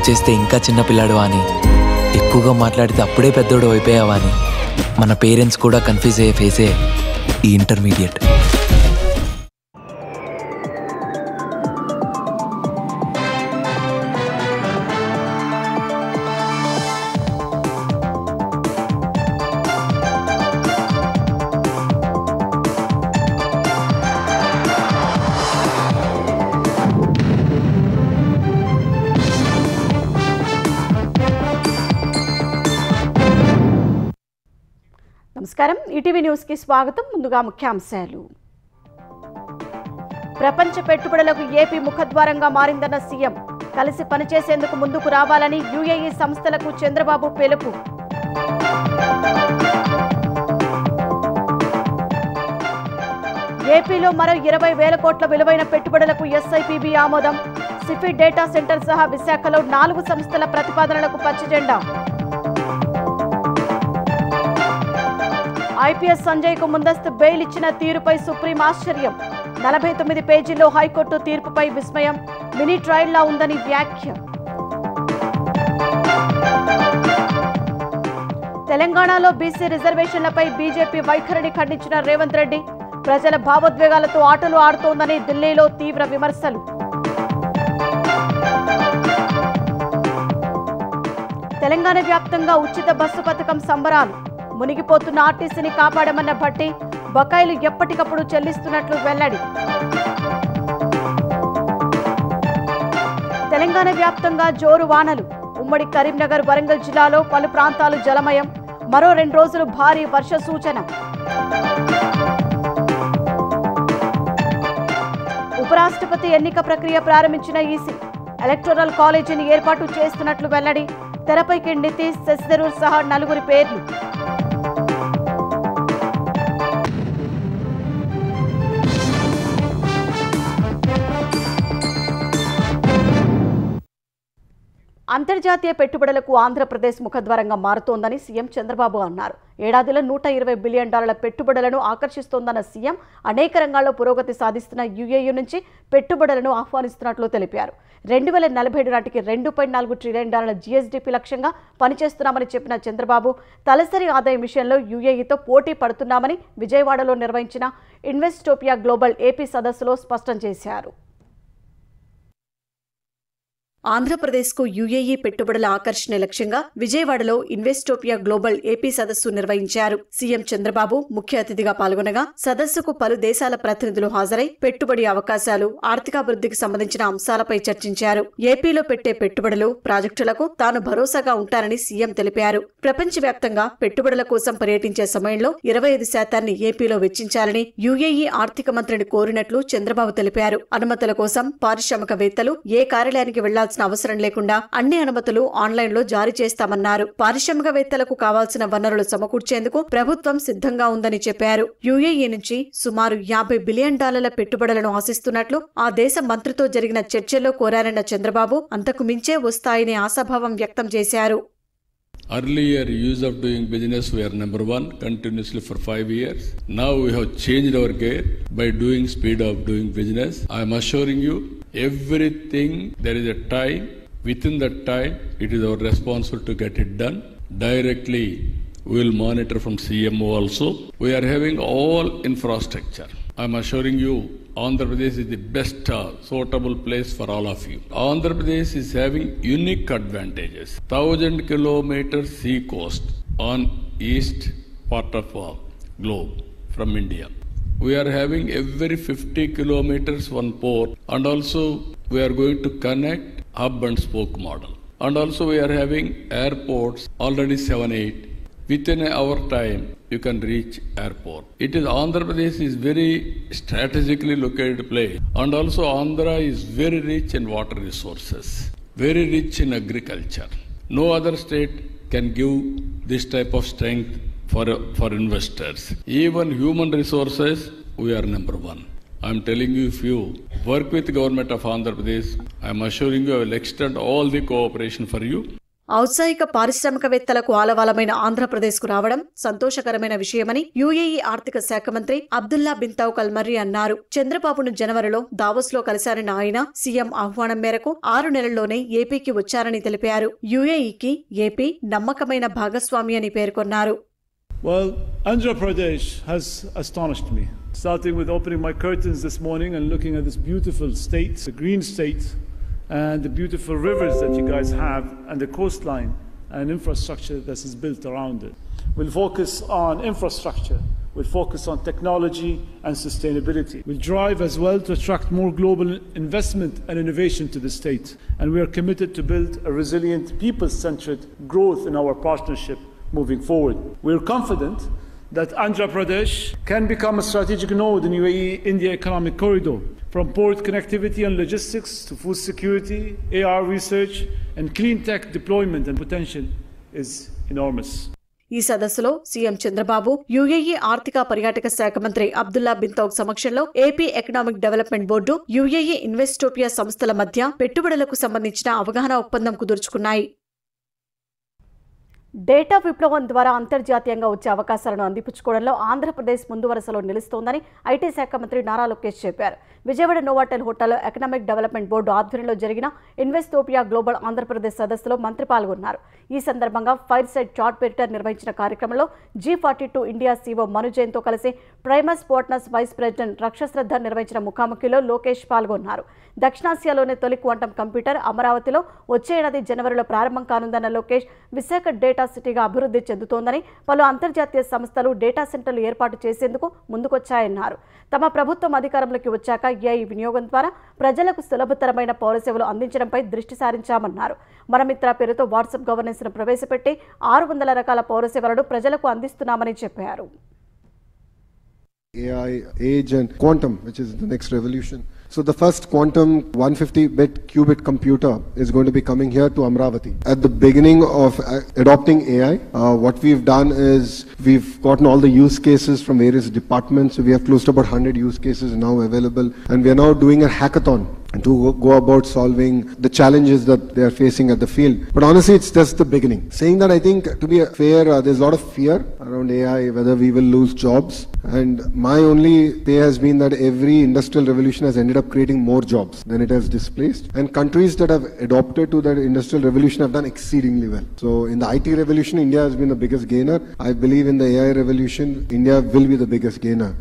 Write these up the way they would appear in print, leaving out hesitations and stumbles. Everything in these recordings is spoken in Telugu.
చేస్తే ఇంకా చిన్నపిల్లాడు అని, ఎక్కువగా మాట్లాడితే అప్పుడే పెద్దోడు అయిపోయావా అని మన పేరెంట్స్ కూడా కన్ఫ్యూజ్ అయ్యే ఫేసే ఈ ఇంటర్మీడియట్. నమస్కారం, ఈటీవీ న్యూస్కి స్వాగతం. ముందుగా ముఖ్యాంశాలు. ప్రపంచ పెట్టుబడులకు ఏపీ ముఖద్వారంగా మారిందన్న సీఎం. కలిసి పనిచేసేందుకు ముందుకు రావాలని యుఏఈ సంస్థలకు చంద్రబాబు పిలుపు. ఏపీలో మరో 20,000 కోట్ల విలువైన పెట్టుబడులకు ఎస్ఐపిబి ఆమోదం. సిఫి డేటా సెంటర్ సహా విశాఖలో 4 సంస్థల ప్రతిపాదనలకు పచ్చజెండా. ఐపీఎస్ సంజయ్కు ముందస్తు బెయిల్ ఇచ్చిన తీరుపై సుప్రీం ఆశ్చర్యం. 49 పేజీల్లో హైకోర్టు తీర్పుపై విస్మయం. మినీ ట్రయల్లా ఉందని వ్యాఖ్య. తెలంగాణలో బీసీ రిజర్వేషన్లపై బీజేపీ వైఖరిని ఖండించిన రేవంత్ రెడ్డి. ప్రజల భావోద్వేగాలతో ఆటలు ఆడుతోందని ఢిల్లీలో తీవ్ర విమర్శలు. తెలంగాణ వ్యాప్తంగా ఉచిత బస్సు పథకం సంబరాలు. మునిగిపోతున్న ఆర్టీసీని కాపాడమన్న భట్టి. బకాయిలు ఎప్పటికప్పుడు చెల్లిస్తున్నట్లు వెల్లడి. తెలంగాణ వ్యాప్తంగా జోరు వానలు. ఉమ్మడి కరీంనగర్, వరంగల్ జిల్లాలో పలు ప్రాంతాలు జలమయం. మరో 2 రోజులు భారీ వర్ష సూచన. ఉపరాష్ట్రపతి ఎన్నిక ప్రక్రియ ప్రారంభించిన ఈసీ. ఎలక్టోరల్ కాలేజీని ఏర్పాటు చేస్తున్నట్లు వెల్లడి. తెరపైకి నితీష్, శశిధరూర్ సహా 4 పేర్లు. అంతర్జాతీయ పెట్టుబడులకు ఆంధ్రప్రదేశ్ ముఖద్వారంగా మారుతోందని సీఎం చంద్రబాబు అన్నారు. ఏడాదిలో $120 బిలియన్ పెట్టుబడులను ఆకర్షిస్తోందన్న సీఎం అనేక రంగాల్లో పురోగతి సాధిస్తున్న యుఏఈ నుంచి పెట్టుబడులను ఆహ్వానిస్తున్నట్లు తెలిపారు. 2047 నాటికి $2.4 ట్రిలియన్ జీఎస్డీపీ లక్ష్యంగా పనిచేస్తున్నామని చెప్పిన చంద్రబాబు తలసరి ఆదాయం విషయంలో యుఏఈతో పోటీ పడుతున్నామని విజయవాడలో నిర్వహించిన ఇన్వెస్టోపియా గ్లోబల్ ఏపీ సదస్సులో స్పష్టం చేశారు. ఆంధ్రప్రదేశ్కు యుఏఈ పెట్టుబడుల ఆకర్షణ లక్ష్యంగా విజయవాడలో ఇన్వెస్టోపియా గ్లోబల్ ఏపీ సదస్సు నిర్వహించారు. సీఎం చంద్రబాబు ముఖ్య అతిథిగా పాల్గొనగా సదస్సుకు పలు దేశాల ప్రతినిధులు హాజరై పెట్టుబడి అవకాశాలు, ఆర్థికాభివృద్ధికి సంబంధించిన అంశాలపై చర్చించారు. ఏపీలో పెట్టే పెట్టుబడులు, ప్రాజెక్టులకు తాను భరోసాగా ఉంటానని సీఎం తెలిపారు. ప్రపంచవ్యాప్తంగా పెట్టుబడుల కోసం పర్యటించే సమయంలో 25% ఏపీలో వెచ్చించాలని యుఏఈ ఆర్థిక మంత్రిని కోరినట్లు చంద్రబాబు తెలిపారు. అనుమతుల కోసం పారిశ్రామికవేత్తలు ఏ కార్యాలయానికి వెళ్లాల్సిన అవసరం లేకుండా అన్ని అనుమతులు ఆన్లైన్లో జారీ చేస్తామన్నారు. పారిశ్రామికవేత్తలకు కావాల్సిన వనరులు సమకూర్చేందుకు ప్రభుత్వం సిద్ధంగా ఉందని చెప్పారు. యుఏఈ నుంచి సుమారు $50 బిలియన్ పెట్టుబడులను ఆశిస్తున్నట్లు ఆ దేశ మంత్రితో జరిగిన చర్చల్లో కోరారన్న చంద్రబాబు అంతకు మించే వస్తాయని ఆశాభావం వ్యక్తం చేశారు. Earlier use of doing business we are number 1 continuously for 5 years. Now we have changed our gear by doing speed of doing business. I am assuring you everything there is a time, within that time it is our responsibility to get it done. Directly we will monitor from CMO also. We are having all infrastructure. I am assuring you Andhra Pradesh is the best suitable place for all of you. Andhra Pradesh is having unique advantages. 1,000 kilometers sea coast on east part of globe from India. We are having every 50 kilometers one port, and also we are going to connect hub and spoke model. And also we are having airports already 7-8. Within an hour time, you can reach airport. It is Andhra Pradesh is very strategically located place. And also Andhra is very rich in water resources, very rich in agriculture. No other state can give this type of strength for investors. Even human resources, we are number 1. I am telling you, if you work with the government of Andhra Pradesh, I am assuring you I will extend all the cooperation for you. ఔత్సాహిక పారిశ్రామికవేత్తలకు ఆలవాలమైన ఆంధ్రప్రదేశ్కు రావడం సంతోషకరమైన విషయమని యుఏఈ ఆర్థిక శాఖ మంత్రి అబ్దుల్లా బిన్ తౌక్ అల్ మర్రి అన్నారు. చంద్రబాబును జనవరిలో దావోస్లో కలిశారన్న ఆయన సీఎం ఆహ్వానం మేరకు 6 నెలల్లోనే ఏపీకి వచ్చారని తెలిపారు. యుఏఈకి ఏపీ నమ్మకమైన భాగస్వామి అని పేర్కొన్నారు. Well, Andhra Pradesh has astonished me. Starting with opening my curtains this morning and looking at this beautiful state, the green state, and the beautiful rivers that you guys have, and the coastline and infrastructure that is built around it. We'll focus on infrastructure, we'll focus on technology and sustainability. We'll drive as well to attract more global investment and innovation to the state. And we are committed to build a resilient, people-centered growth in our partnership moving forward. We are confident that Andhra Pradesh can become a strategic node in UAE-India economic corridor. From port connectivity and logistics to food security, AR research and clean tech deployment and potential is enormous. ఈ సదస్సులో సీఎం చంద్రబాబు, యుఏఈ ఆర్థిక పర్యాటక శాఖ మంత్రి అబ్దుల్లా బిన్ తౌక్ సమక్షంలో AP economic development board, UAE Investopia సంస్థల మధ్య పెట్టుబడులకు సంబంధించిన అవగాహన ఒప్పందం కుదుర్చుకున్నాయి. డేటా విప్లవం ద్వారా అంతర్జాతీయంగా వచ్చే అవకాశాలను అందిపుచ్చుకోవడంలో ఆంధ్రప్రదేశ్ ముందు వరుసలో నిలుస్తోందని ఐటీ శాఖ మంత్రి నారా లోకేష్ చెప్పారు. విజయవాడ నోవాటెల్ హోటల్లో ఎకనామిక్ డెవలప్మెంట్ బోర్డు ఆధ్వర్యంలో జరిగిన ఇన్వెస్టోపియా గ్లోబల్ ఆంధ్రప్రదేశ్ సదస్సులో మంత్రి పాల్గొన్నారు. ఈ సందర్భంగా ఫైర్ సైడ్ చార్ట్ పెరిటర్ నిర్వహించిన కార్యక్రమంలో G42 ఇండియా సీఓ మను జైన్తో కలిసి ప్రైమస్ పార్ట్నర్స్ వైస్ ప్రెసిడెంట్ రక్షశ్రద్ధ నిర్వహించిన ముఖాముఖిలో లోకేష్ పాల్గొన్నారు. దక్షిణాసియాలోనే తొలి క్వాంటం కంప్యూటర్ అమరావతిలో వచ్చే ఏడాది జనవరిలో ప్రారంభం కానుందన్న లోకేష్, విశాఖ డేటా సిటీగా అభివృద్ధి చెందుతోందని, పలు అంతర్జాతీయ సంస్థలు డేటా సెంటర్లు ఏర్పాటు చేసేందుకు ముందుకొచ్చాయన్నారు. తమ ప్రభుత్వం అధికారంలోకి వచ్చాక ఏఐ వినియోగం ద్వారా ప్రజలకు సులభతరమైన పౌర సేవలు అందించడంపై దృష్టి సారించామన్నారు. మనమిత్ర పేరుతో వాట్సాప్ గవర్నెన్స్ ను ప్రవేశపెట్టి 600 రకాల పౌర సేవలను ప్రజలకు అందిస్తున్నామని చెప్పారు. AI age and quantum, which is the next revolution. So the first quantum 150-bit qubit computer is going to be coming here to Amravati. At the beginning of adopting AI, what we've done is we've gotten all the use cases from various departments. So we have close to about 100 use cases now available, and we are now doing a hackathon to go about solving the challenges that they are facing at the field. But honestly, it's just the beginning. Saying that, I think, to be fair, there's a lot of fear around AI, whether we will lose jobs. And my only say has been that every industrial revolution has ended up creating more jobs than it has displaced. And countries that have adopted to that industrial revolution have done exceedingly well. So in the IT revolution, India has been the biggest gainer. I believe in the AI revolution, India will be the biggest gainer.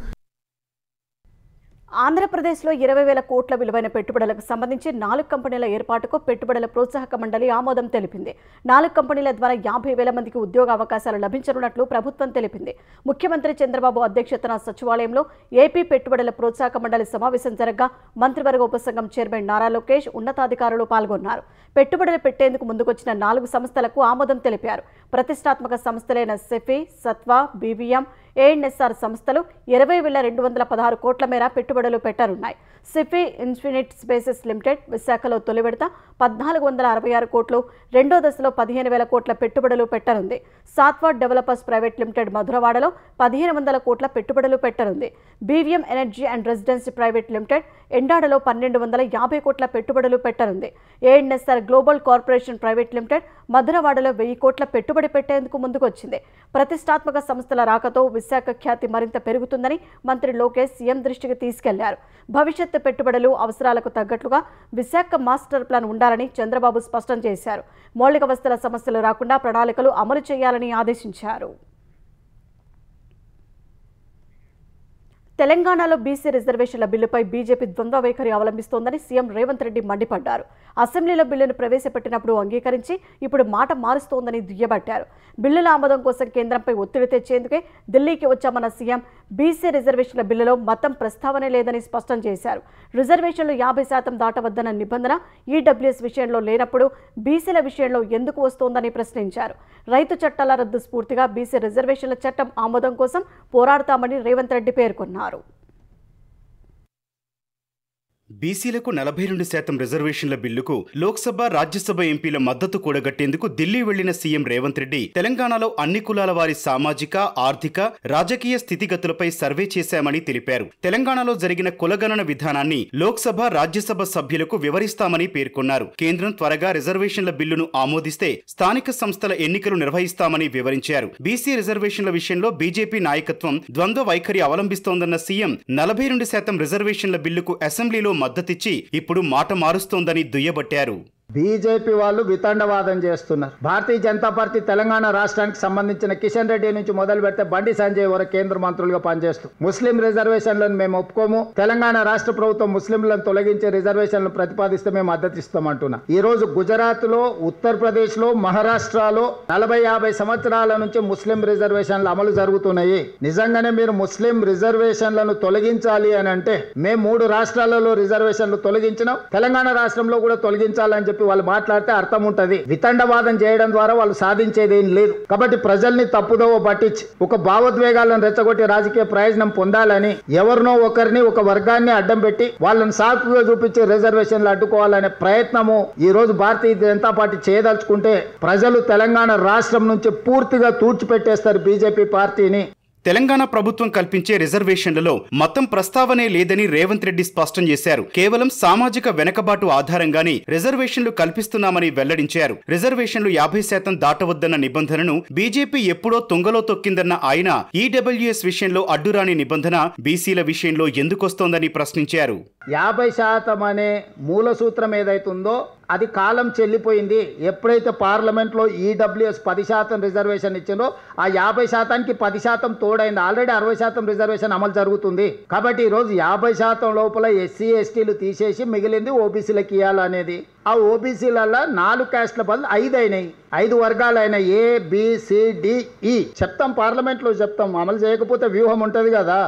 ఆంధ్రప్రదేశ్లో 20,000 కోట్ల విలువైన పెట్టుబడులకు సంబంధించి 4 కంపెనీల ఏర్పాటుకు పెట్టుబడుల ప్రోత్సాహక మండలి ఆమోదం తెలిపింది. 4 కంపెనీల ద్వారా 50,000 మందికి ఉద్యోగ అవకాశాలు లభించనున్నట్లు ప్రభుత్వం తెలిపింది. ముఖ్యమంత్రి చంద్రబాబు అధ్యక్షతన సచివాలయంలో ఏపీ పెట్టుబడుల ప్రోత్సాహక మండలి సమావేశం జరగగా మంత్రివర్గ ఉపసంఘం చైర్మన్ నారా లోకేష్, ఉన్నతాధికారులు పాల్గొన్నారు. పెట్టుబడులు పెట్టేందుకు ముందుకొచ్చిన 4 సంస్థలకు ఆమోదం తెలిపారు. ప్రతిష్టాత్మక సంస్థలైన సెఫీ, సత్వా, బీవీఎం, ఏఎన్ఎస్ఆర్ సంస్థలు 20,216 కోట్ల మేర పెట్టుబడులు పెట్టనున్నాయి. సిఫీ ఇన్ఫినిట్ స్పేసెస్ లిమిటెడ్ విశాఖలో తొలి విడత 1,466 కోట్లు, రెండో దశలో 15,000 కోట్ల పెట్టుబడులు పెట్టనుంది. సాత్వా డెవలపర్స్ ప్రైవేట్ లిమిటెడ్ మధురవాడలో 1,500 కోట్ల పెట్టుబడులు పెట్టనుంది. BVM energy and residency private limited ఎండాడలో 1,250 కోట్ల పెట్టుబడులు పెట్టనుంది. ANSR global corporation private limited మధురవాడలో 1,000 కోట్ల పెట్టుబడి పెట్టేందుకు ముందుకొచ్చింది. ప్రతిష్టాత్మక సంస్థల రాకతో విశాఖ ఖ్యాతి మరింత పెరుగుతుందని మంత్రి లోకేష్ సీఎం దృష్టికి తీసుకెళ్లారు. భవిష్యత్తు పెట్టుబడులు అవసరాలకు తగ్గట్లుగా విశాఖ మాస్టర్ ప్లాన్ ఉండాలని చంద్రబాబు స్పష్టం చేశారు. మౌలిక వసతుల సమస్యలు రాకుండా ప్రణాళికలు అమలు చేయాలని ఆదేశించారు. తెలంగాణలో బీసీ రిజర్వేషన్ల బిల్లుపై బీజేపీ ద్వంద్వ వైఖరి అవలంబిస్తోందని సీఎం రేవంత్ రెడ్డి మండిపడ్డారు. అసెంబ్లీలో బిల్లును ప్రవేశపెట్టినప్పుడు అంగీకరించి ఇప్పుడు మాట మారుస్తోందని దుయ్యబట్టారు. బిల్లుల ఆమోదం కోసం కేంద్రంపై ఒత్తిడి తెచ్చేందుకే ఢిల్లీకి వచ్చామన్న సీఎం బీసీ రిజర్వేషన్ల బిల్లులో మతం ప్రస్తావనే లేదని స్పష్టం చేశారు. రిజర్వేషన్లు 50% దాటవద్దన్న నిబంధన ఈడబ్ల్యూఎస్ విషయంలో లేనప్పుడు బీసీల విషయంలో ఎందుకు వస్తోందని ప్రశ్నించారు. రైతు చట్టాల రద్దు స్ఫూర్తిగా బీసీ రిజర్వేషన్ల చట్టం ఆమోదం కోసం పోరాడతామని రేవంత్ రెడ్డి పేర్కొన్నారు. బీసీలకు 42% రిజర్వేషన్ల బిల్లుకు లోక్సభ, రాజ్యసభ ఎంపీల మద్దతు కూడగట్టేందుకు ఢిల్లీ వెళ్లిన సీఎం రేవంత్ రెడ్డి తెలంగాణలో అన్ని కులాల వారి సామాజిక, ఆర్థిక, రాజకీయ స్థితిగతులపై సర్వే చేశామని తెలిపారు. తెలంగాణలో జరిగిన కులగణన విధానాన్ని లోక్సభ, రాజ్యసభ సభ్యులకు వివరిస్తామని పేర్కొన్నారు. కేంద్రం త్వరగా రిజర్వేషన్ల బిల్లును ఆమోదిస్తే స్థానిక సంస్థల ఎన్నికలు నిర్వహిస్తామని వివరించారు. బీసీ రిజర్వేషన్ల విషయంలో బీజేపీ నాయకత్వం ద్వంద్వ వైఖరి అవలంబిస్తోందన్న సీఎం 42% రిజర్వేషన్ల బిల్లుకు అసెంబ్లీలో మద్దతిచ్చి ఇప్పుడు మాట మారుస్తోందని దుయ్యబట్టారు. బీజేపీ వాళ్ళు వితండవాదం చేస్తున్నారు. భారతీయ జనతా పార్టీ తెలంగాణ రాష్ట్రానికి సంబంధించిన కిషన్ రెడ్డి నుంచి మొదలు పెడితే బండి సంజయ్ వరకు కేంద్ర మంత్రులుగా పనిచేస్తూ ముస్లిం రిజర్వేషన్లను మేము ఒప్పుకోము, తెలంగాణ రాష్ట్ర ప్రభుత్వం ముస్లింలను తొలగించే రిజర్వేషన్లను ప్రతిపాదిస్తే మేము మద్దతు ఇస్తామంటున్నా. ఈ రోజు గుజరాత్ లో, ఉత్తరప్రదేశ్ లో, మహారాష్ట్రలో 40-50 సంవత్సరాల నుంచి ముస్లిం రిజర్వేషన్లు అమలు జరుగుతున్నాయి. నిజంగానే మీరు ముస్లిం రిజర్వేషన్లను తొలగించాలి అని అంటే మేము 3 రాష్ట్రాలలో రిజర్వేషన్లు తొలగించినాం, తెలంగాణ రాష్ట్రంలో కూడా తొలగించాలని వాళ్ళు మాట్లాడితే అర్థం ఉంటది. వితండవాదం చేయడం ద్వారా వాళ్ళు సాధించేది ఏం లేదు. కాబట్టి ప్రజల్ని తప్పుదోవ పట్టించి ఒక భావోద్వేగాలను రెచ్చగొట్టి రాజకీయ ప్రయోజనం పొందాలని ఎవరినో ఒకరిని, ఒక వర్గాన్ని అడ్డం పెట్టి వాళ్ళని సాకుగా చూపించి రిజర్వేషన్లు అడ్డుకోవాలనే ప్రయత్నము ఈ రోజు భారతీయ జనతా పార్టీ చేయదలుచుకుంటే ప్రజలు తెలంగాణ రాష్ట్రం నుంచి పూర్తిగా తూర్చిపెట్టేస్తారు బీజేపీ పార్టీని. తెలంగాణ ప్రభుత్వం కల్పించే రిజర్వేషన్లలో మతం ప్రస్తావనే లేదని రేవంత్ రెడ్డి స్పష్టం చేశారు. కేవలం సామాజిక వెనకబాటు ఆధారంగానే రిజర్వేషన్లు కల్పిస్తున్నామని వెల్లడించారు. రిజర్వేషన్లు 50% దాటవద్దన్న నిబంధనను బీజేపీ ఎప్పుడో తుంగలో తొక్కిందన్న ఆయన ఈడబ్ల్యూఎస్ విషయంలో అడ్డురాని నిబంధన బీసీల విషయంలో ఎందుకొస్తోందని ప్రశ్నించారు. 50% అనే మూల సూత్రం ఏదైతుందో అది కాలం చెల్లిపోయింది. ఎప్పుడైతే పార్లమెంట్లో ఈడబ్ల్యూఎస్ 10% రిజర్వేషన్ ఇచ్చిందో ఆ 50%కి 10% తోడైంది. ఆల్రెడీ 60% రిజర్వేషన్ అమలు జరుగుతుంది. కాబట్టి ఈరోజు 50% లోపల ఎస్సీ ఎస్టీలు తీసేసి మిగిలింది ఓబీసీలకు ఇవ్వాలనేది. ఆ ఓబీసీలలో 4 క్యాస్ట్ల బదులు 5 అయినాయి. 5 వర్గాలైన ABCDE చెప్తాం, పార్లమెంట్లో చెప్తాం. అమలు చేయకపోతే వ్యూహం ఉంటుంది కదా.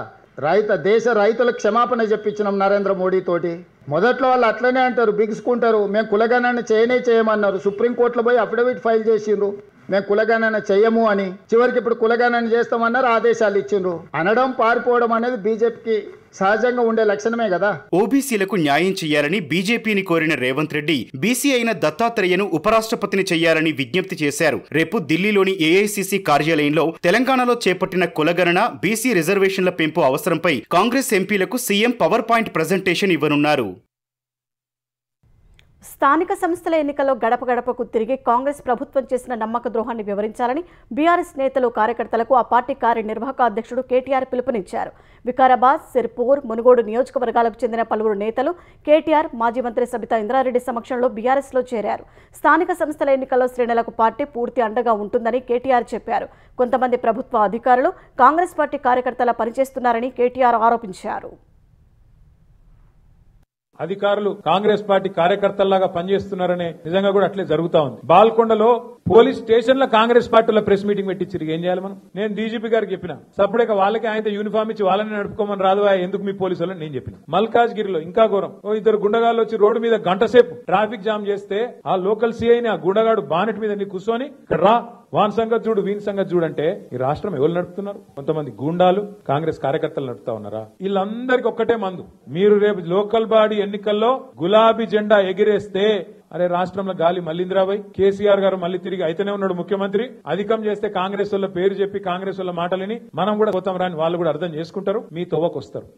దేశ రైతులకు క్షమాపణ చెప్పించినాం నరేంద్ర మోడీ తోటి. మొదట్లో వాళ్ళు అట్లనే అంటారు, బిగుసుకుంటారు. మేము కులగణన చేయమన్నారు. సుప్రీంకోర్టులో పోయి అఫిడవిట్ ఫైల్ చేసిండ్రు, మేము కులగణన చెయ్యము అని. చివరికి ఇప్పుడు కులగణన చేస్తామన్నారు, ఆదేశాలు ఇచ్చిండ్రు. అనడం, పారిపోవడం అనేది బీజేపీకి సహజంగా ఉండే లక్షణమే కదా. ఓబీసీలకు న్యాయం చేయాలని బీజేపీని కోరిన రేవంత్ రెడ్డి బీసీ అయిన దత్తాత్రేయను ఉపరాష్ట్రపతిని చేయాలని విజ్ఞప్తి చేశారు. రేపు ఢిల్లీలోని ఏఐసీసీ కార్యాలయంలో తెలంగాణలో చేపట్టిన కులగణన, బీసీ రిజర్వేషన్ల పెంపు అవసరంపై కాంగ్రెస్ ఎంపీలకు సీఎం పవర్ పాయింట్ ప్రజెంటేషన్ ఇవ్వనున్నారు. స్థానిక సంస్థల ఎన్నికల్లో గడప గడపకు తిరిగి కాంగ్రెస్ ప్రభుత్వం చేసిన నమ్మక ద్రోహాన్ని వివరించాలని బీఆర్ఎస్ నేతలు, కార్యకర్తలకు ఆ పార్టీ కార్యనిర్వాహక అధ్యక్షుడు కేటీఆర్ పిలుపునిచ్చారు. వికారాబాద్, సిర్పూర్, మునుగోడు నియోజకవర్గాలకు చెందిన పలువురు నేతలు కేటీఆర్, మాజీ మంత్రి సబితా ఇంద్రారెడ్డి సమక్షంలో బీఆర్ఎస్లో చేరారు. స్థానిక సంస్థల ఎన్నికల్లో శ్రేణులకు పార్టీ పూర్తి అండగా ఉంటుందని కేటీఆర్ చెప్పారు. కొంతమంది ప్రభుత్వ అధికారులు కాంగ్రెస్ పార్టీ కార్యకర్తల పనిచేస్తున్నారని కేటీఆర్ ఆరోపించారు. అధికారులు కాంగ్రెస్ పార్టీ కార్యకర్తల్లాగా పనిచేస్తున్నారనే నిజంగా కూడా అట్లే జరుగుతా ఉంది. బాల్కొండలో పోలీస్ స్టేషన్ లో కాంగ్రెస్ పార్టీలో ప్రెస్ మీటింగ్ పెట్టించి ఏం చేయాలి మనం? నేను డీజీపీ గారికి చెప్పిన, సపరేట్గా వాళ్ళకి ఆయన యూనిఫామ్ ఇచ్చి వాళ్ళని నడుపుకోమని రాదు, ఎందుకు మీ పోలీసు వాళ్ళని నేను చెప్పిన. మల్కాజ్గిరిలో ఇంకా ఘోరం, 2 గుండగాళ్ళు వచ్చి రోడ్డు మీద గంట సేపు ట్రాఫిక్ జామ్ చేస్తే ఆ లోకల్ సీఐని ఆ గుండగాడు బానెట్ మీద కూర్చొని రా, వాన్ సంగతి చూడు, వీని సంగతి చూడంటే ఈ రాష్ట్రం ఎవరు నడుపుతున్నారు? కొంతమంది గూండాలు కాంగ్రెస్ కార్యకర్తలు నడుపుతా ఉన్నారా? వీళ్ళందరికీ ఒక్కటే మందు, మీరు రేపు లోకల్ బాడీ ఎన్నికల్లో గులాబీ జెండా ఎగిరేస్తే అరే రాష్ట్రంలో గాలి మల్లింద్రాబాయ్, కేసీఆర్ గారు మళ్ళీ తిరిగి అయితేనే ఉన్నాడు ముఖ్యమంత్రి. అధికం చేస్తే కాంగ్రెస్ వాళ్ళ పేరు చెప్పి కాంగ్రెస్ వాళ్ళ మాటలని మనం కూడా పోతాం రాని వాళ్ళు కూడా అర్థం చేసుకుంటారు, మీ తవ్వకొస్తారు.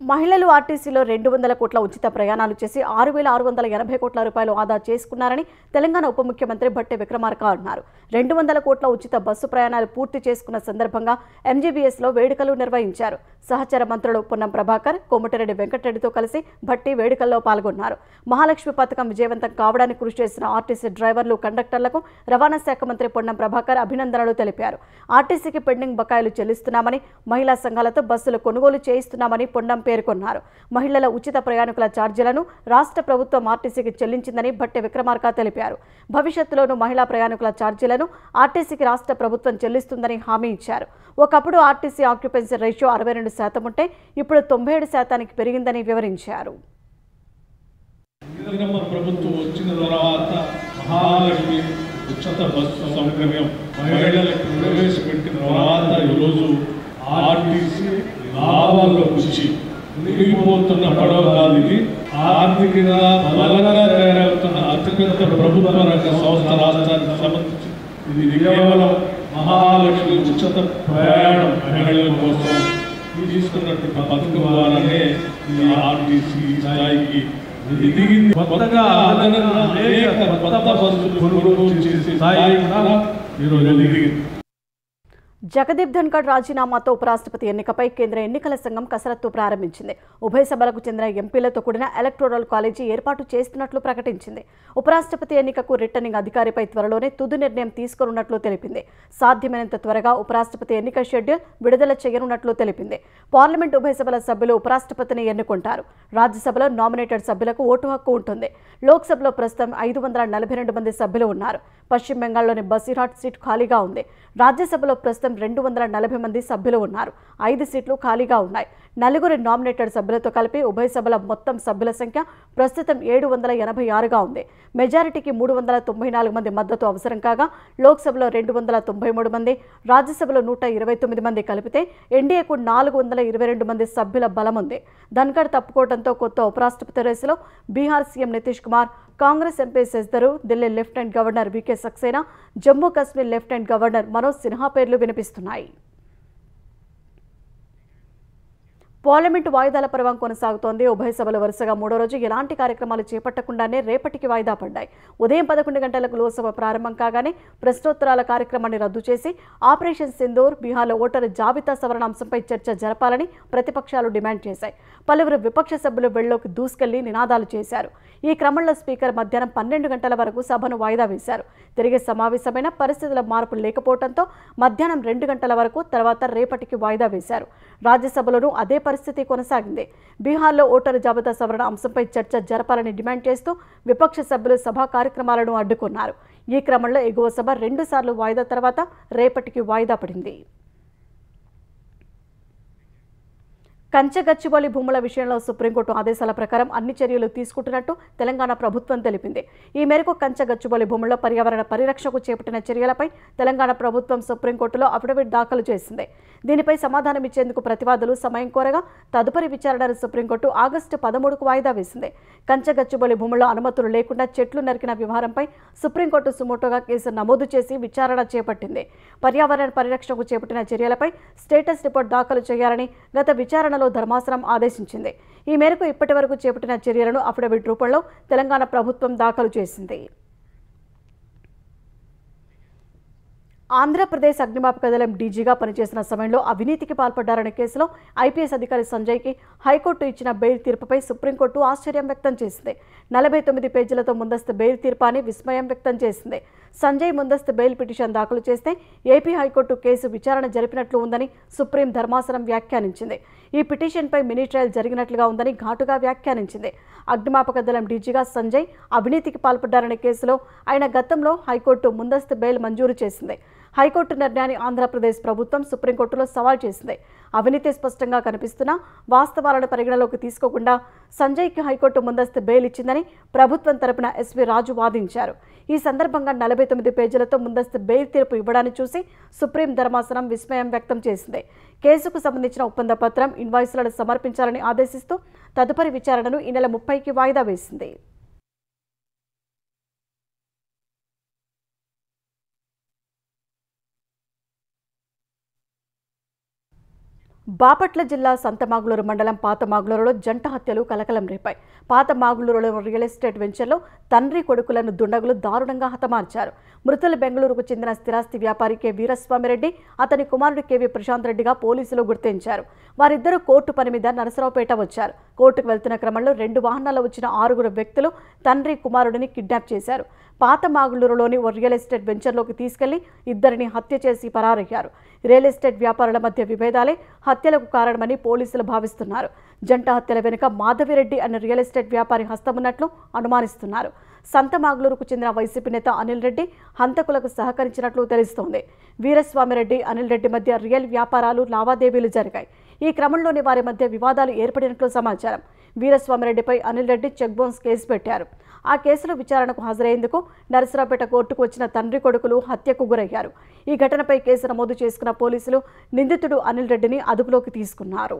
మహిళలు ఆర్టీసీలో 200 కోట్ల ఉచిత ప్రయాణాలు చేసి 6,680 కోట్ల రూపాయలు ఆదా చేసుకున్నారని తెలంగాణ ఉప ముఖ్యమంత్రి భట్టి విక్రమార్క అన్నారు. 200 కోట్ల ఉచిత బస్సు ప్రయాణాలు పూర్తి చేసుకున్న సందర్భంగా ఎంజీబీఎస్లో వేడుకలు నిర్వహించారు. సహచర మంత్రులు పొన్నం ప్రభాకర్, కోమటిరెడ్డి వెంకటరెడ్డితో కలిసి భట్టి వేడుకల్లో పాల్గొన్నారు. మహాలక్ష్మి పథకం విజయవంతం కావడానికి కృషి చేసిన ఆర్టీసీ డ్రైవర్లు, కండక్టర్లకు రవాణా శాఖ మంత్రి పొన్నం ప్రభాకర్ అభినందనలు తెలిపారు. ఆర్టీసీకి పెండింగ్ బకాయిలు చెల్లిస్తున్నామని, మహిళా సంఘాలతో బస్సులు కొనుగోలు చేయిస్తున్నామని పొన్నం పేర్కొన్నారు. మహిళల ఉచిత ప్రయాణికుల ఛార్జీలను రాష్ట్ర ప్రభుత్వం ఆర్టీసీకి చెల్లించిందని భట్టి విక్రమార్క తెలిపారు. భవిష్యత్తులోనూ మహిళా ప్రయాణికుల ఛార్జీలను ఆర్టీసీకి రాష్ట్ర ప్రభుత్వం చెల్లిస్తుందని హామీ ఇచ్చారు. ఒకప్పుడు ఆర్టీసీ ఆక్యుపెన్సీ రేషియో 62% ఉంటే ఇప్పుడు 97% పెరిగిందని వివరించారు. ప్రభుత్వం వచ్చిన తర్వాత మహాలక్ష్మి ఉచిత బస్సు సౌకర్యం మహిళలకు ప్రవేశపెట్టిన తర్వాత ఈరోజు ఆర్టీసీ లాభాల్లో వచ్చి మునిగిపోతున్న పడవ కాదు ఇది. ఆర్థికంగా బలంగా తయారవుతున్న అతిపెద్ద ప్రభుత్వ రంగ సంస్థ రాష్ట్రానికి సంబంధించి ఇది కేవలం మహాలక్ష్మి ఉచిత ప్రయాణం మహిళల కోసం తీసుకున్నట్టు పథకం ద్వారానే ఈ ఆర్టీసీ స్థాయికి ఎదిగింది. కొత్తగా అదనంగా అనేక కొత్త బస్సులు కొనుగోలు చేసే స్థాయి కూడా ఈరోజు ఎదిగింది. జగదీప్ ధన్కడ్ రాజీనామాతో ఉపరాష్ట్రపతి ఎన్నికపై కేంద్ర ఎన్నికల సంఘం కసరత్తు ప్రారంభించింది. ఉభయ సభలకు చెందిన ఎంపీలతో కూడిన ఎలక్టోరల్ కాలేజీ ఏర్పాటు చేస్తున్నట్లు ప్రకటించింది. ఉపరాష్ట్రపతి ఎన్నికకు రిటర్నింగ్ అధికారిపై త్వరలోనే తుది నిర్ణయం తీసుకోనున్నట్లు తెలిపింది. సాధ్యమైనంత త్వరగా ఉపరాష్ట్రపతి ఎన్నిక షెడ్యూల్ విడుదల చేయనున్నట్లు తెలిపింది. పార్లమెంట్ ఉభయ సభల సభ్యులు ఉపరాష్ట్రపతిని ఎన్నుకుంటారు. రాజ్యసభలో నామినేటెడ్ సభ్యులకు ఓటు హక్కు ఉంటుంది. లోక్సభలో ప్రస్తుతం 542 మంది సభ్యులు ఉన్నారు. పశ్చిమ బెంగాల్లోని బసీర్హాట్ సీట్ ఖాళీగా ఉంది. రాజ్యసభలో ప్రస్తుతం 240 మంది సభ్యులు ఉన్నారు. 5 సీట్లు ఖాళీగా ఉన్నాయి. 4 నామినేటెడ్ సభ్యులతో కలిపి ఉభయ సభల మొత్తం సభ్యుల సంఖ్య ప్రస్తుతం 786గా ఉంది. మెజారిటీకి 394 మంది మద్దతు అవసరం కాగా లోక్సభలో 293 మంది, రాజ్యసభలో 129 మంది కలిపితే ఎన్డీఏకు 422 మంది సభ్యుల బలం ఉంది. ధన్కడ్ తప్పుకోవడంతో కొత్త ఉపరాష్ట్రపతి రేసులో Bihar CM Nitish Kumar, Congress MP Shashi Tharoor, Delhi lieutenant governor VK Saxena, Jammu Kashmir lieutenant governor Manoj Sinha పేర్లు వినిపిస్తున్నాయి. పార్లమెంటు వాయిదాల పర్వం కొనసాగుతోంది. ఉభయ సభలు వరుసగా 3వ రోజు ఎలాంటి కార్యక్రమాలు చేపట్టకుండానే రేపటికి వాయిదా పడ్డాయి. ఉదయం 11 గంటలకు లోక్సభ ప్రారంభం కాగానే ప్రశ్నోత్తరాల కార్యక్రమాన్ని రద్దు చేసి ఆపరేషన్ సింధూర్, బీహార్లో ఓటరు జాబితా సవరణ అంశంపై చర్చ జరపాలని ప్రతిపక్షాలు డిమాండ్ చేశాయి. పలువురు విపక్ష సభ్యులు వెళ్లోకి దూసుకెళ్లి నినాదాలు చేశారు. ఈ క్రమంలో స్పీకర్ మధ్యాహ్నం 12 గంటల వరకు సభను వాయిదా వేశారు. తిరిగి సమావేశమైన పరిస్థితుల మార్పు లేకపోవడంతో మధ్యాహ్నం 2 గంటల వరకు తర్వాత రేపటికి వాయిదా వేశారు. రాజ్యసభలోనూ అదే పరిస్థితి కొనసాగింది. బీహార్లో ఓటరు జాబితా సవరణ అంశంపై చర్చ జరపాలని డిమాండ్ చేస్తూ విపక్ష సభ్యులు సభా కార్యక్రమాలను అడ్డుకున్నారు. ఈ క్రమంలో ఎగువ సభ 2 సార్లు వాయిదా తర్వాత రేపటికి వాయిదా పడింది. కంచగచ్చిబౌలి భూముల విషయంలో సుప్రీంకోర్టు ఆదేశాల ప్రకారం అన్ని చర్యలు తీసుకుంటున్నట్టు తెలంగాణ ప్రభుత్వం తెలిపింది. ఈ మేరకు కంచగచ్చిబౌలి భూముల్లో పర్యావరణ పరిరక్షణకు చేపట్టిన చర్యలపై తెలంగాణ ప్రభుత్వం సుప్రీంకోర్టులో అఫిడవిట్ దాఖలు చేసింది. దీనిపై సమాధానం ఇచ్చేందుకు ప్రతివాదులు సమయం కోరగా తదుపరి విచారణను సుప్రీంకోర్టు ఆగస్టు 13కు వాయిదా వేసింది. కంచగచ్చిబౌలి భూముల్లో అనుమతులు లేకుండా చెట్లు నరికిన వ్యవహారంపై సుప్రీంకోర్టు సుమోటోగా కేసు నమోదు చేసి విచారణ చేపట్టింది. పర్యావరణ పరిరక్షణకు చేపట్టిన చర్యలపై స్టేటస్ రిపోర్ట్ దాఖలు చేయాలని గత విచారణలో ధర్మాసనం ఆదేశించింది. ఈ మేరకు ఇప్పటి వరకు చేపట్టిన చర్యలను అఫిడవిట్ రూపంలో తెలంగాణ ప్రభుత్వం దాఖలు చేసింది. ఆంధ్రప్రదేశ్ అగ్నిమాపక దళం డీజీగా పనిచేసిన సమయంలో అవినీతికి పాల్పడ్డారనే కేసులో ఐపీఎస్ అధికారి సంజయ్కి హైకోర్టు ఇచ్చిన బెయిల్ తీర్పుపై సుప్రీంకోర్టు ఆశ్చర్యం వ్యక్తం చేసింది. 49 పేజీలతో ముందస్తు బెయిల్ తీర్పు అని విస్మయం వ్యక్తం చేసింది. సంజయ్ ముందస్తు బెయిల్ పిటిషన్ దాఖలు చేస్తే ఏపీ హైకోర్టు కేసు విచారణ జరిపినట్లు ఉందని సుప్రీం ధర్మాసనం వ్యాఖ్యానించింది. ఈ పిటిషన్పై మినీ ట్రయల్ జరిగినట్లుగా ఉందని ఘాటుగా వ్యాఖ్యానించింది. అగ్నిమాపక దళం డీజీగా సంజయ్ అవినీతికి పాల్పడ్డారనే కేసులో ఆయన గతంలో హైకోర్టు ముందస్తు బెయిల్ మంజూరు చేసింది. హైకోర్టు నిర్ణయాన్ని ఆంధ్రప్రదేశ్ ప్రభుత్వం సుప్రీంకోర్టులో సవాల్ చేసింది. అవినీతి స్పష్టంగా కనిపిస్తున్నా వాస్తవాలను పరిగణలోకి తీసుకోకుండా సంజయ్కి హైకోర్టు ముందస్తు బెయిల్ ఇచ్చిందని ప్రభుత్వం తరపున ఎస్వి రాజు వాదించారు. ఈ సందర్భంగా 49 పేజీలతో ముందస్తు బెయిల్ తీర్పు ఇవ్వడాన్ని చూసి సుప్రీం ధర్మాసనం విస్మయం వ్యక్తం చేసింది. కేసుకు సంబంధించిన ఒప్పంద పత్రం, ఇన్వాయిస్లను సమర్పించాలని ఆదేశిస్తూ తదుపరి విచారణను ఈ నెల 30కి వాయిదా వేసింది. బాపట్ల జిల్లా సంతమాగులూరు మండలం పాతమాగులూరులో జంట హత్యలు కలకలం రేపాయి. పాతమాగులూరులో రియల్ ఎస్టేట్ వెంచర్లో తండ్రి కొడుకులను దుండగులు దారుణంగా హతమార్చారు. మృతులు బెంగళూరుకు చెందిన స్థిరాస్తి వ్యాపారి కె వీరస్వామిరెడ్డి, అతని కుమారుడు కెవి ప్రశాంత్ రెడ్డిగా పోలీసులు గుర్తించారు. వారిద్దరూ కోర్టు పని మీద నరసరావుపేట వచ్చారు. కోర్టుకు వెళ్తున్న క్రమంలో 2 వాహనాల్లో వచ్చిన 6 వ్యక్తులు తండ్రి కుమారుడిని కిడ్నాప్ చేశారు. పాతమాగులూరులోని ఓ రియల్ ఎస్టేట్ వెంచర్లోకి తీసుకెళ్లి ఇద్దరిని హత్య చేసి పరారయ్యారు. రియల్ ఎస్టేట్ వ్యాపారుల మధ్య విభేదాలే హత్యలకు కారణమని పోలీసులు భావిస్తున్నారు. జంట హత్యల వెనుక మాధవిరెడ్డి అనే రియల్ ఎస్టేట్ వ్యాపారి హస్తమున్నట్లు అనుమానిస్తున్నారు. సంతమాగులూరుకు చెందిన వైసీపీ నేత అనిల్ రెడ్డి హంతకులకు సహకరించినట్లు తెలుస్తోంది. వీరస్వామిరెడ్డి, అనిల్ రెడ్డి మధ్య రియల్ వ్యాపారాలు, లావాదేవీలు జరిగాయి. ఈ క్రమంలోనే వారి మధ్య వివాదాలు ఏర్పడినట్లు సమాచారం. వీరస్వామిరెడ్డిపై Anil Reddy cheque bounce case పెట్టారు. ఆ కేసులో విచారణకు హాజరయ్యేందుకు నరసరావుపేట కోర్టుకు వచ్చిన తండ్రి కొడుకులు హత్యకు గురయ్యారు. ఈ ఘటనపై కేసు నమోదు చేసుకున్న పోలీసులు నిందితుడు అనిల్ రెడ్డిని అదుపులోకి తీసుకున్నారు.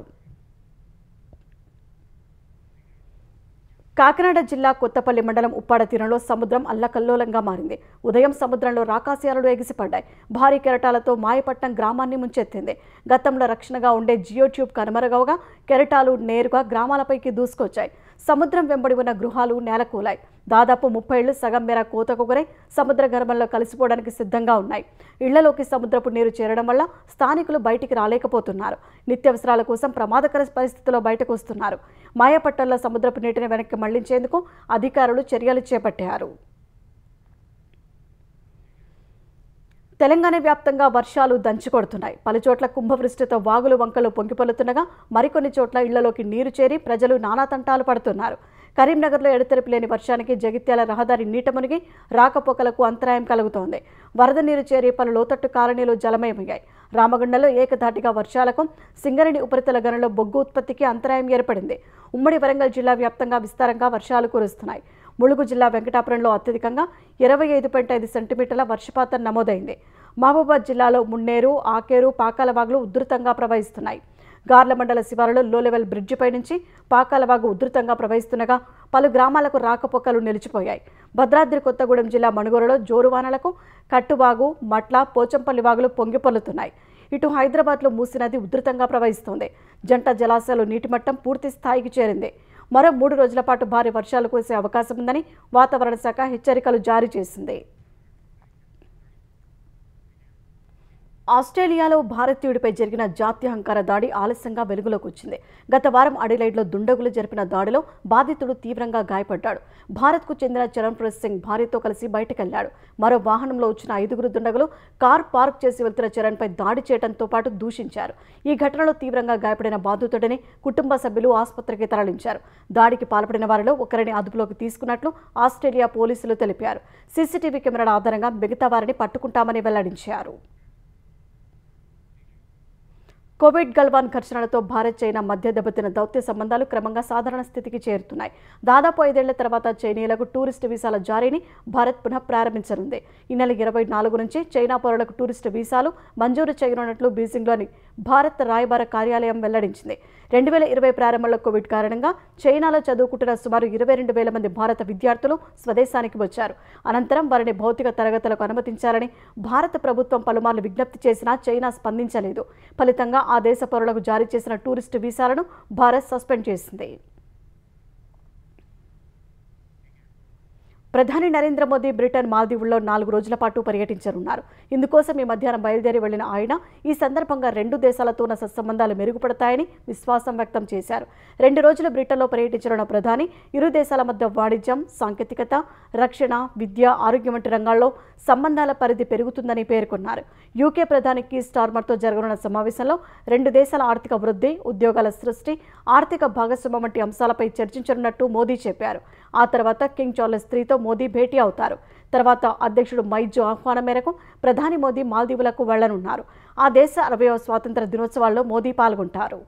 కాకినాడ జిల్లా కొత్తపల్లి మండలం ఉప్పాడ తీరంలో సముద్రం అల్లకల్లోలంగా మారింది. ఉదయం సముద్రంలో రాకాశయాలు ఎగిసిపడ్డాయి. భారీ కెరటాలతో మాయపట్నం గ్రామాన్ని ముంచెత్తింది. గతంలో రక్షణగా ఉండే జియో ట్యూబ్ కనుమరుగవగా కెరటాలు నేరుగా గ్రామాలపైకి దూసుకొచ్చాయి. సముద్రం వెంబడి ఉన్న గృహాలు నేలకూలాయి. దాదాపు 30 ఇళ్లు సగం మేర కోతకు గురై సముద్ర గర్భంలో కలిసిపోవడానికి సిద్ధంగా ఉన్నాయి. ఇళ్లలోకి సముద్రపు నీరు చేరడం వల్ల స్థానికులు బయటికి రాలేకపోతున్నారు. నిత్యావసరాల కోసం ప్రమాదకర పరిస్థితిలో బయటకు వస్తున్నారు. మాయపట్టణంలో సముద్రపు నీటిని వెనక్కి మళ్లించేందుకు అధికారులు చర్యలు చేపట్టారు. తెలంగాణ వ్యాప్తంగా వర్షాలు దంచుకొడుతున్నాయి. పలుచోట్ల కుంభవృష్టితో వాగులు వంకలు పొంగిపొలుతుండగా మరికొన్ని చోట్ల ఇళ్లలోకి నీరు చేరి ప్రజలు నానాతంటాలు పడుతున్నారు. కరీంనగర్లో ఎడతెరిపి లేని వర్షానికి జగిత్యాల రహదారి నీట మునిగి రాకపోకలకు అంతరాయం కలుగుతోంది. వరద నీరు చేరి పలు లోతట్టు కాలనీలు జలమయమయ్యాయి. రామగుండంలో ఏకధాటిగా వర్షాలకు సింగరేణి ఉపరితల గనుల్లో బొగ్గు ఉత్పత్తికి అంతరాయం ఏర్పడింది. ఉమ్మడి వరంగల్ జిల్లా వ్యాప్తంగా విస్తారంగా వర్షాలు కురుస్తున్నాయి. ములుగు జిల్లా వెంకటాపురంలో అత్యధికంగా 25.5 సెంటీమీటర్ల వర్షపాతం నమోదైంది. మహబూబాద్ జిల్లాలో మున్నేరు, ఆకేరు, పాకాలవాగులు ఉధృతంగా ప్రవహిస్తున్నాయి. గార్ల మండల శివారులో లో లెవెల్ బ్రిడ్జిపై నుంచి పాకాలవాగు ఉధృతంగా ప్రవహిస్తుండగా పలు గ్రామాలకు రాకపోకలు నిలిచిపోయాయి. భద్రాద్రి కొత్తగూడెం జిల్లా మణుగూరులో జోరువానలకు కట్టువాగు, మట్ల, పోచంపల్లి వాగులు పొంగిపొల్లుతున్నాయి. ఇటు హైదరాబాద్లో మూసీ నది ఉధృతంగా ప్రవహిస్తోంది. జంట జలాశయాలు నీటి మట్టం పూర్తి స్థాయికి చేరింది. మరో 3 రోజుల పాటు భారీ వర్షాలు కురిసే అవకాశం ఉందని వాతావరణ శాఖ హెచ్చరికలు జారీ చేసింది. ఆస్ట్రేలియాలో భారతీయుడిపై జరిగిన జాత్యహంకార దాడి ఆలస్యంగా వెలుగులోకి వచ్చింది. గత వారం అడిలైడ్లో దుండగులు జరిపిన దాడిలో బాధితుడు తీవ్రంగా గాయపడ్డాడు. భారత్కు చెందిన చరణ్ప్రీత్ సింగ్ భార్యతో కలిసి బయటకెళ్లాడు. మరో వాహనంలో వచ్చిన 5 దుండగులు కార్ పార్క్ చేసి వెళ్తున్న చరణ్పై దాడి చేయడంతో పాటు దూషించారు. ఈ ఘటనలో తీవ్రంగా గాయపడిన బాధితుడిని కుటుంబ సభ్యులు ఆసుపత్రికి తరలించారు. దాడికి పాల్పడిన వారిలో ఒకరిని అదుపులోకి తీసుకున్నట్లు ఆస్ట్రేలియా పోలీసులు తెలిపారు. సీసీటీవీ కెమెరాల ఆధారంగా మిగతా వారిని పట్టుకుంటామని వెల్లడించారు. కోవిడ్ గల్వాన్ ఘర్షణలతో భారత్ చైనా మధ్య దెబ్బతిన్న దౌత్య సంబంధాలు క్రమంగా సాధారణ స్థితికి చేరుతున్నాయి. దాదాపు 5 ఏళ్ల తర్వాత చైనీయులకు టూరిస్టు వీసాల జారీని భారత్ పునః ప్రారంభించనుంది. ఈ నెల 24 నుంచి చైనా పౌరులకు టూరిస్టు వీసాలు మంజూరు చేయనున్నట్లు బీజింగ్లోని భారత్ రాయబార కార్యాలయం వెల్లడించింది. 2020 ప్రారంభంలో కోవిడ్ కారణంగా చైనాలో చదువుకుంటున్న సుమారు 22,000 మంది భారత విద్యార్థులు స్వదేశానికి వచ్చారు. అనంతరం వారిని భౌతిక తరగతులకు అనుమతించాలని భారత ప్రభుత్వం పలుమార్లు విజ్ఞప్తి చేసినా చైనా స్పందించలేదు. ఫలితంగా ఆ దేశ పౌరులకు జారీ చేసిన టూరిస్టు వీసాలను భారత్ సస్పెండ్ చేసింది. ప్రధాని నరేంద్ర మోదీ బ్రిటన్ మాల్దీవుల్లో 4 రోజుల పాటు పర్యటించనున్నారు. ఇందుకోసం ఈ మధ్యాహ్నం బయలుదేరి వెళ్లిన ఆయన ఈ సందర్భంగా 2 దేశాలతో ఉన్న సత్సంబంధాలు మెరుగుపడతాయని విశ్వాసం వ్యక్తం చేశారు. 2 రోజులు బ్రిటన్లో పర్యటించనున్న ప్రధాని ఇరు దేశాల మధ్య వాణిజ్యం, సాంకేతికత, రక్షణ, విద్య, ఆరోగ్యం వంటి రంగాల్లో సంబంధాల పరిధి పెరుగుతుందని పేర్కొన్నారు. యూకే ప్రధాని కీర్ స్టార్మర్తో జరగనున్న సమావేశంలో 2 దేశాల ఆర్థిక వృద్ధి, ఉద్యోగాల సృష్టి, ఆర్థిక భాగస్వామ్యం వంటి అంశాలపై చర్చించనున్నట్టు మోదీ చెప్పారు. ఆ తర్వాత కింగ్ చార్లెస్ IIIతో మోదీ భేటీ అవుతారు. తర్వాత అధ్యక్షుడు మైజో ఆహ్వానం మేరకు ప్రధాని మోదీ మాల్దీవులకు వెళ్లనున్నారు. ఆ దేశ 60వ స్వాతంత్ర దినోత్సవాల్లో మోదీ పాల్గొంటారు.